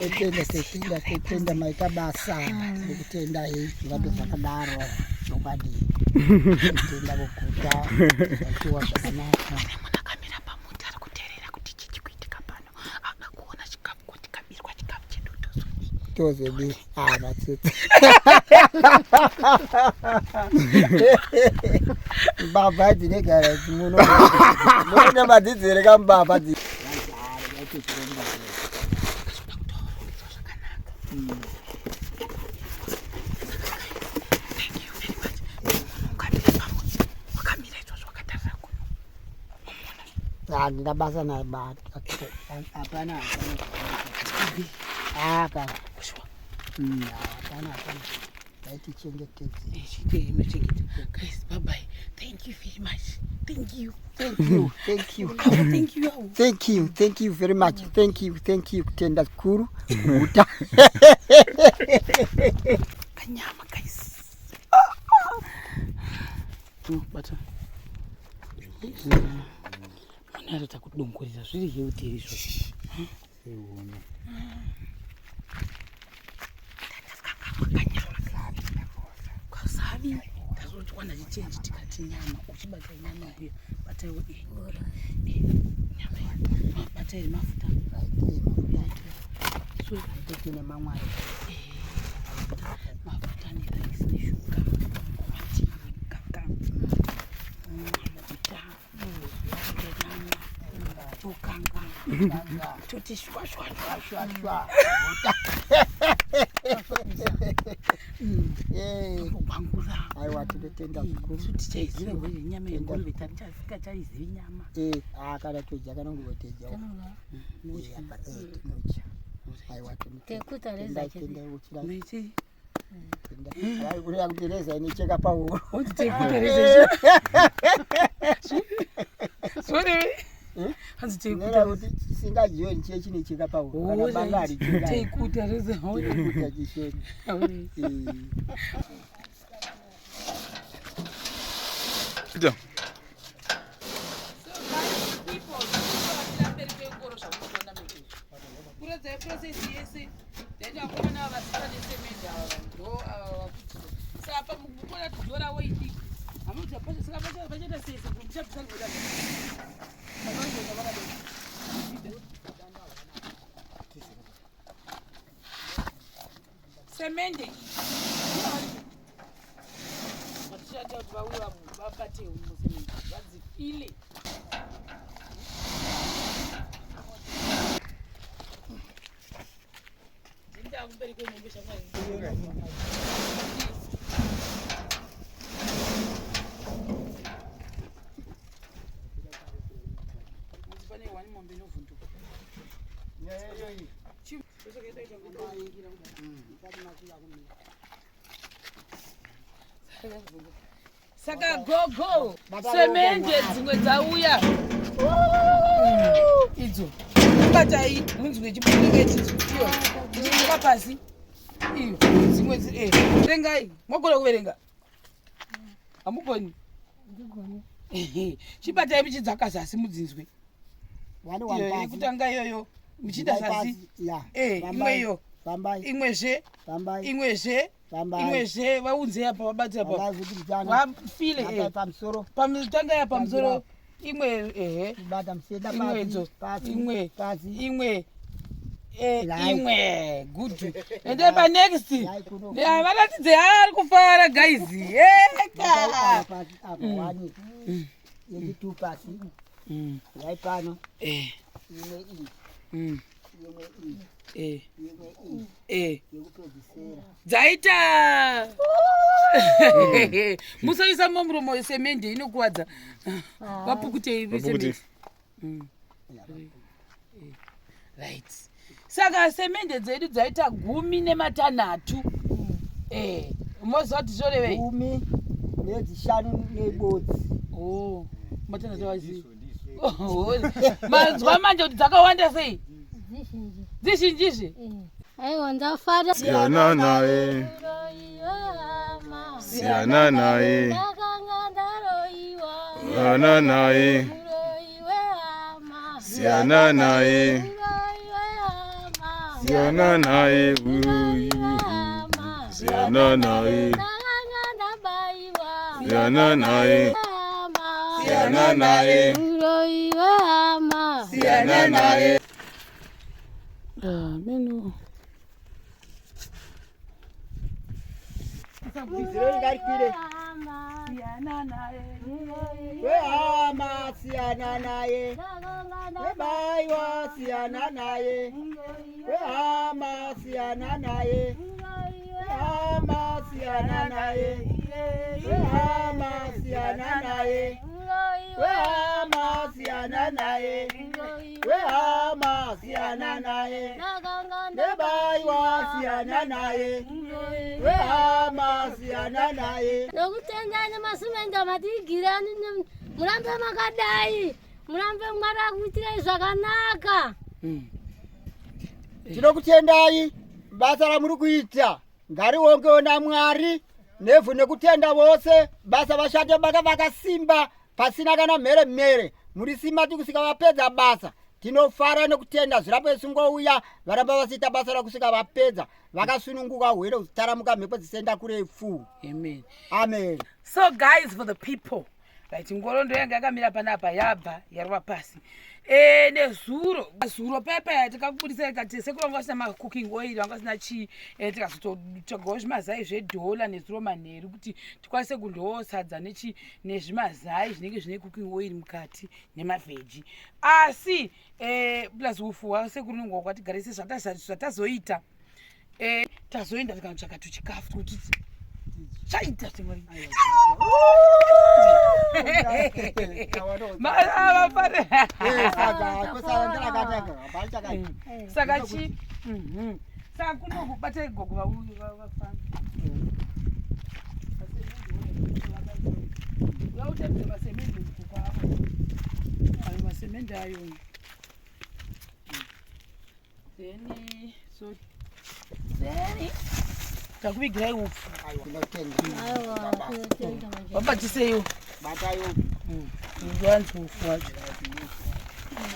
Tetenda maita basa kutenda zvado zvakadaro zvokwadi kutenda kuguta achiwa zvakanaka akamira pamuti ari kuteerera kuti chichi kuitika pano akakuona chikafu kuti kabirwa chikafu chedu tozodi vatsotsi mbavha dzinegara munoona madzidzire kambavha ndabasa naye bata hapana hapana guys, bye bye. Thank you very much. Thank you very much. Thank you kutenda kuru kuguta kanyama guys. Bata mwana takudongorera zviri heuteri izvo kwasavi tazoti wana chichenji tikati nyama uchibata nyama iyo bataiwo nyama batai mafuta kune mamwe mafuta neraisi neshuga mati kaka tokanga toti shwa kubangura aiwa tinotenda zvikuru tichaiziva kuti nyama yenguruve tatichasika chaizivi nyama kana toja kana kungoteja aiwa tekutareza kureva kuti reza inocheka pauro kuti singajioni chiye chinecheka pauro chishoni semende vatichati kuti vauya vabate musemende vadzifile ndindakumberi kwenyombe shamwari pane wani mombe inovhunduka saka gogo semende dzimwe dzauya idzo batai munzwe chibudiketiyo ichimuka pasi iyo dzimwe verengai mwagona kuverenga hamugoni chibatai muchidzaka zasi mudzinzwe yekutanga iyoyo muchiita zasi imweyo imwezve vaunze apa vabati apa vafile pamutanga ya pamusoro imwe imwedzo imwe good ende pa next vanatidze ari kufara guys yaipano dzaita musaisa muromo semende inokuwadza vapukutei vesemende right saka semende dzedu dzaita 16 mozoti zvorevei 10 nedzishanu nebodzi matanhatu vazivi mazwa manje kuti dzakawanda sei dzizhinjizve aiwa ndafara siyana naye siyana naye Siyana naye huyu. Siyana naye. Siyana naye. Siyana naye. Siyana naye. Menu. Siyana naye. Baiwa siyana naye. Siyana naye. Siyana naye. Siyana naye. Siyana naye. Siyana naye. Baiwa siyana naye. Siyana naye. Nokutendani masumenda matigirani murambe makadai murambe mwara kuitira zvakanaka. Tinokutendai basa ramuri kuita ngariongewo naMwari nevhu nekutenda vose basa vashande vakasimba pasina kana mhere muri simati kusika vapedza basa. Tinofara nekutenda zvirapa isingouya varamba vasiita basa rakusika vapedza vakasununguka hwere kutaramuka mhepo dzisenda kurefu. Amen. Amen. So guys, for the people, right, ngorondo yanga yakamira panapa yabva yarwa pasi. Nezuro pepe yatakabudisa ikati sekuranga vasina ma cooking oil vanga vasina chi tikazotogawo zvimazai zvedhola nezuro manheru kuti tikwanise kundoo sadza nezvimazai zvinenge zvine cooking oil mukati nemavheji. Asi plus ufu sekurunga kwatigarise zvatazoita tazoenda tikanotsvaka tuchikafu kuti chaita timori saka chi saka kunobata igogo vafana vautemze masemende mukuko avo ayo masemende ayo then takuvigirai upfu wabatiseyo ndoanzi upfu wacho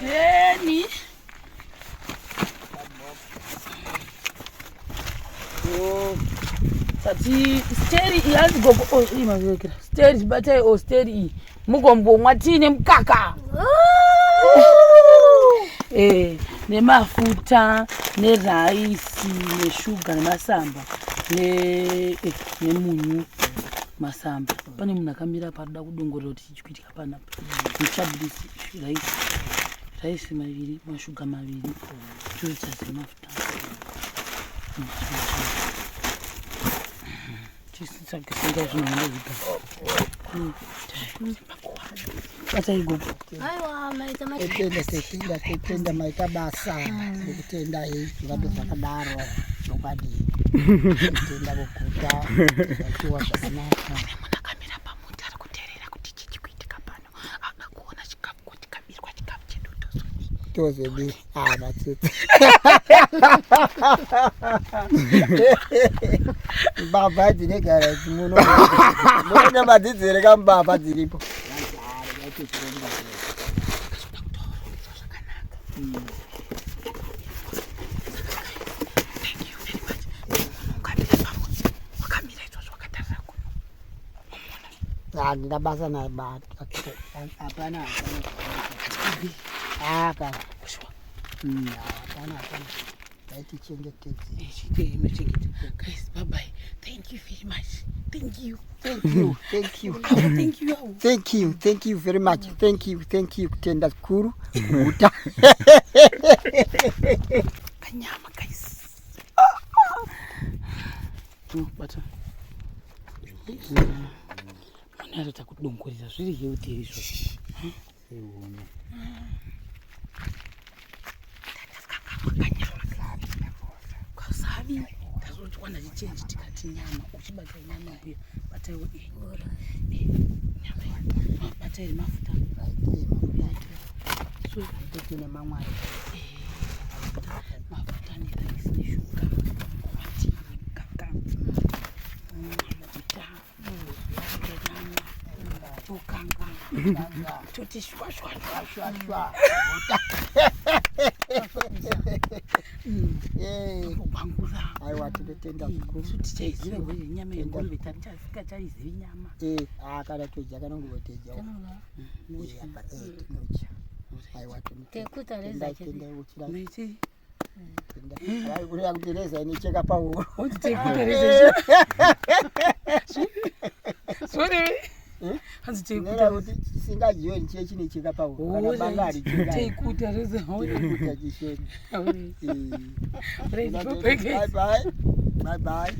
then sati steri iyi hanzi gogo imavekera steri zibatai steri iyi mugombomwa tiine mukaka nemafuta neraisi neshuga nemasamba nemunyu masamba. Pane munhu akamira paroda kudongorera kuti chichikuitika panapa muchabudisi raisi maviri mashuga maviri choitaze mafuta chisisakisenda zvinohanda Tetenda maita basa nekutenda zvirambe zvakadaro nokwadi tenda kuguta achiwa zvakanaka. Munhu akamira pamuti ari kuteerera kuti chichi kuitika pano ada kuona chikafu kuti kabirwa chikafu chedu tozodi matsitsi mbavha dzinegara muno madzidzere kambavha dziripo ndabasa naye batu hapana guys, bye bye. Thank you very much. Thank you. Thank you. Thank you very much. Thank you kutenda kuru kuguta kanyama guys. Bata mwana atakudongorera zviri healthy izvo. Kwasabi tazotwana chichenji tikati nyama uchibata nyama uya bataiwo nyama batai mafuta so tine mamwari mafuta neraisi neshuga mati kaka ukanga toti shwa Kubangura. Aiwa tinotenda zvikuru. Tichaiziva kuti nyama yenguruve tasika taizivi nyama. Kana toja kana kungoteja. Tinoja. Aiwa tekutareza tenda uchira. Mechi. Ai kuri akutereza inicheka pauro. Uti tekutareza. Sorry. Hanzi Nera kuti singajiwe nchiye chini chika pauro. Kana bangari chika. Tekutareza. Kuta chisheni. Bye bye. Bye bye.